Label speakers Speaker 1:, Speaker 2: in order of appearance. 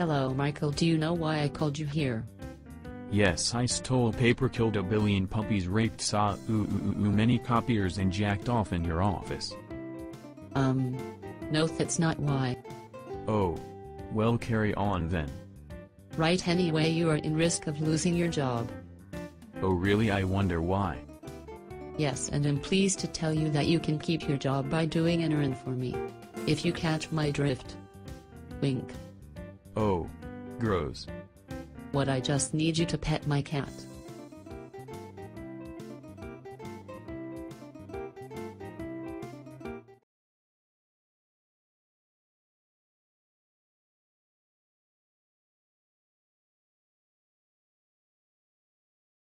Speaker 1: Hello Michael, do you know why I called you here?
Speaker 2: Yes, I stole paper, killed a billion puppies, raped saw many copiers and jacked off in your office.
Speaker 1: No, that's not why.
Speaker 2: Oh. Well, carry on then.
Speaker 1: Right, anyway, you are in risk of losing your job.
Speaker 2: Oh really? I wonder why.
Speaker 1: Yes, and I'm pleased to tell you that you can keep your job by doing an errand for me. If you catch my drift. Wink.
Speaker 2: Oh. Gross.
Speaker 1: What, I just need you to pet my cat.